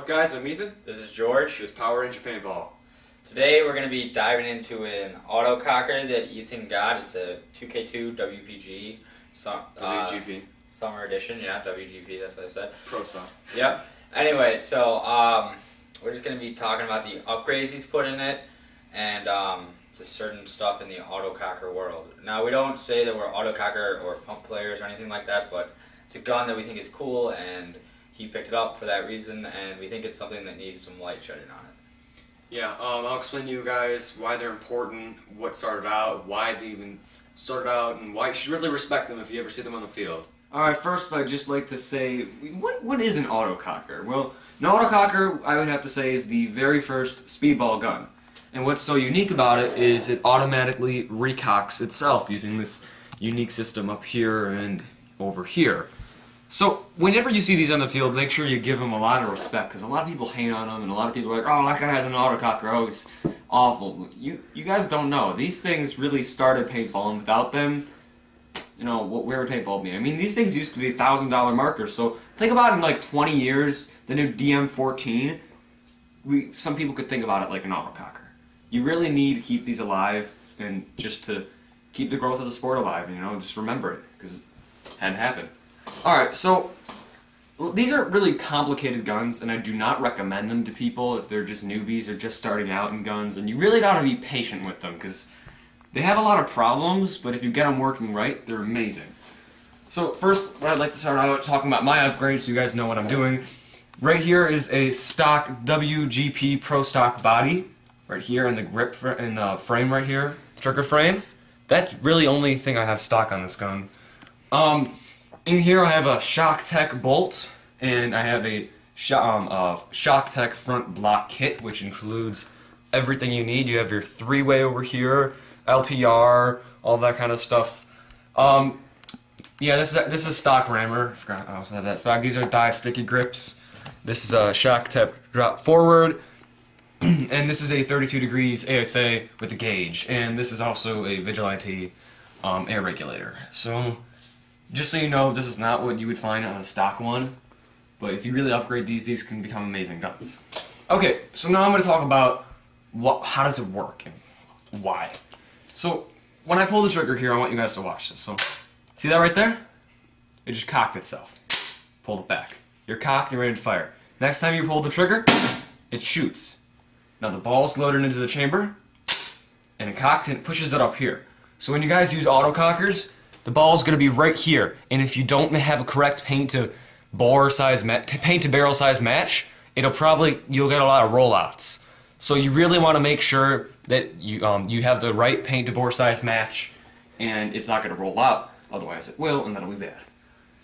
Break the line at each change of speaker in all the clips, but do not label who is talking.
up, guys? I'm Ethan.
This is George.
This is Power Ranger Paintball.
Today we're going to be diving into an autococker that Ethan got. It's a 2K2 WPG.
WGP.
Summer edition, yeah, WGP, that's what I said.
Pro stuff.
Yep. Anyway, so we're just going to be talking about the upgrades he's put in it and just certain stuff in the autococker world. Now, we don't say that we're autococker or pump players or anything like that, but it's a gun that we think is cool, and he picked it up for that reason, and we think it's something that needs some light shedding on it.
Yeah, I'll explain to you guys why they're important, what started out, why they even started out, and why you should really respect them if you ever see them on the field.
Alright, first I'd just like to say, what is an autococker? Well, an autococker, I would have to say, is the very first speedball gun. And what's so unique about it is it automatically recocks itself using this unique system up here and over here. So, whenever you see these on the field, make sure you give them a lot of respect, because a lot of people hate on them, and a lot of people are like, oh, that guy has an autococker, oh, he's awful. You guys don't know. These things really started paintballing. Without them, you know, where would paintball be? I mean, these things used to be $1,000 markers, so think about in like 20 years, the new DM14, some people could think about it like an autococker. You really need to keep these alive, and just to keep the growth of the sport alive, you know, just remember it, because it had to happen. Alright, so these are really complicated guns, and I do not recommend them to people if they're just newbies or just starting out in guns, and you really gotta be patient with them, because they have a lot of problems, but if you get them working right, they're amazing. So first, what I'd like to start out talking about my upgrades so you guys know what I'm doing. Right here is a stock WGP Pro Stock body, right here in the grip, in the frame right here, trigger frame. That's really the only thing I have stock on this gun. In here I have a Shock Tech bolt, and I have a Shock Tech front block kit, which includes everything you need. You have your three-way over here, LPR, all that kind of stuff. Yeah, this is stock rammer. I forgot I also have that stock. These are die sticky grips. This is a Shock Tech drop forward, and this is a 32 degrees ASA with a gauge, and this is also a Vigilante air regulator. So, just so you know, this is not what you would find on a stock one, but if you really upgrade these can become amazing guns. Okay, so now I'm going to talk about how does it work and why. So, when I pull the trigger here, I want you guys to watch this. So, see that right there? It just cocked itself. Pulled it back. You're cocked and ready to fire. Next time you pull the trigger, it shoots. Now the ball's loaded into the chamber, and it cocked and it pushes it up here. So when you guys use autocockers, the ball's going to be right here, and if you don't have a correct paint to barrel size match, you'll get a lot of rollouts. So you really want to make sure that you have the right paint to bore size match, and it's not going to roll out. Otherwise it will, and that'll be bad.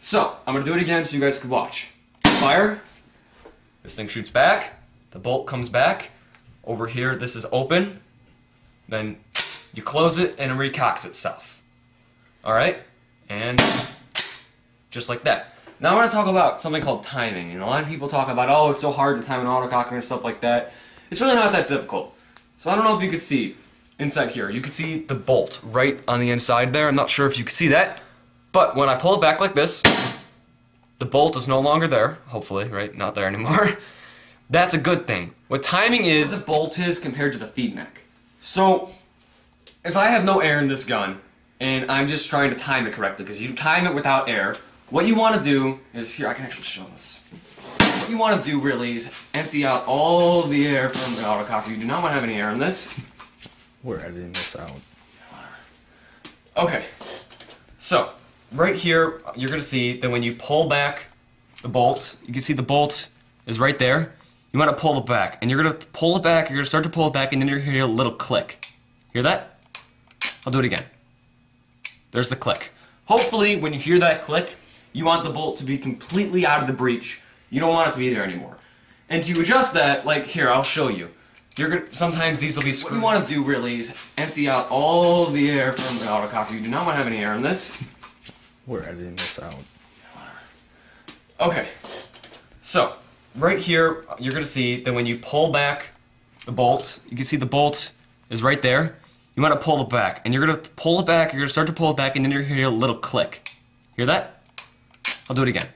So I'm going to do it again so you guys can watch. Fire. This thing shoots back. The bolt comes back. Over here, this is open. Then you close it, and it recocks itself. Alright, and just like that. Now I want to talk about something called timing. A lot of people talk about, oh, it's so hard to time an autococker and stuff like that. It's really not that difficult. So I don't know if you could see inside here. You can see the bolt right on the inside there. I'm not sure if you can see that, but when I pull it back like this, the bolt is no longer there, hopefully, right? Not there anymore. That's a good thing. What timing is, the bolt is compared to the feed neck. So, if I have no air in this gun, and I'm just trying to time it correctly, because you time it without air, what you want to do is, here, I can actually show this. What you want to do, really, is empty out all the air from the autococker. You do not want to have any air in this.
We're editing this out.
Okay, so, right here, you're going to see that when you pull back the bolt, you can see the bolt is right there. You want to pull it back, and you're going to pull it back, you're going to start to pull it back, and then you're going to hear a little click. Hear that? I'll do it again. There's the click. Hopefully, when you hear that click, you want the bolt to be completely out of the breech. You don't want it to be there anymore. And to adjust that, like here, I'll show you. Sometimes these will be screwed. What you want to do, really, is empty out all the air from the autococker. You do not want to have any air in this.
We're editing this out.
Okay, so right here, you're going to see that when you pull back the bolt, you can see the bolt is right there. You want to pull it back, and you're going to pull it back, you're going to start to pull it back, and then you're going to hear a little click. Hear that? I'll do it again.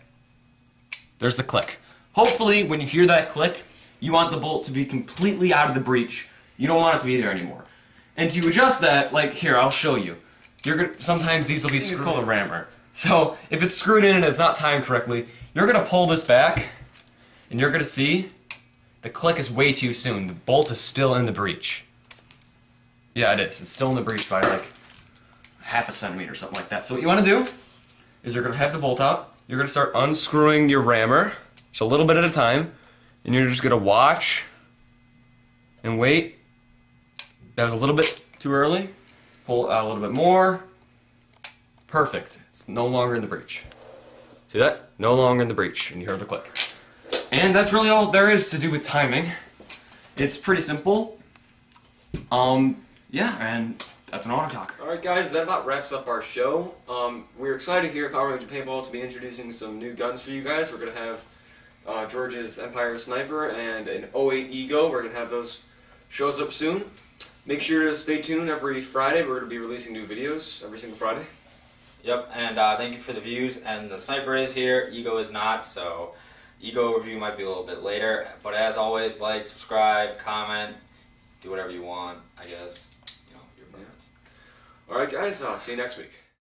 There's the click. Hopefully, when you hear that click, you want the bolt to be completely out of the breech. You don't want it to be there anymore. And to adjust that, like here, I'll show you. Sometimes these will be screwed. It's called a rammer. So if it's screwed in and it's not timed correctly, you're gonna pull this back, and you're gonna see the click is way too soon. The bolt is still in the breech. Yeah, it is. It's still in the breech by like half a centimeter or something like that. So what you want to do is you're going to have the bolt out. You're going to start unscrewing your rammer, just a little bit at a time, and you're just going to watch and wait. That was a little bit too early. Pull it out a little bit more. Perfect. It's no longer in the breech. See that? No longer in the breech, and you heard the click. And that's really all there is to do with timing. It's pretty simple. Yeah, and that's an autococker.
Alright guys, that about wraps up our show. We're excited here at Power Ranger Paintball to be introducing some new guns for you guys. We're going to have George's Empire Sniper and an 08 Ego. We're going to have those shows up soon. Make sure to stay tuned every Friday. We're going to be releasing new videos every single Friday.
Yep, and thank you for the views. And the Sniper is here, Ego is not, so Ego review might be a little bit later. But as always, like, subscribe, comment, do whatever you want, I guess. Your preference.
Alright guys, see you next week.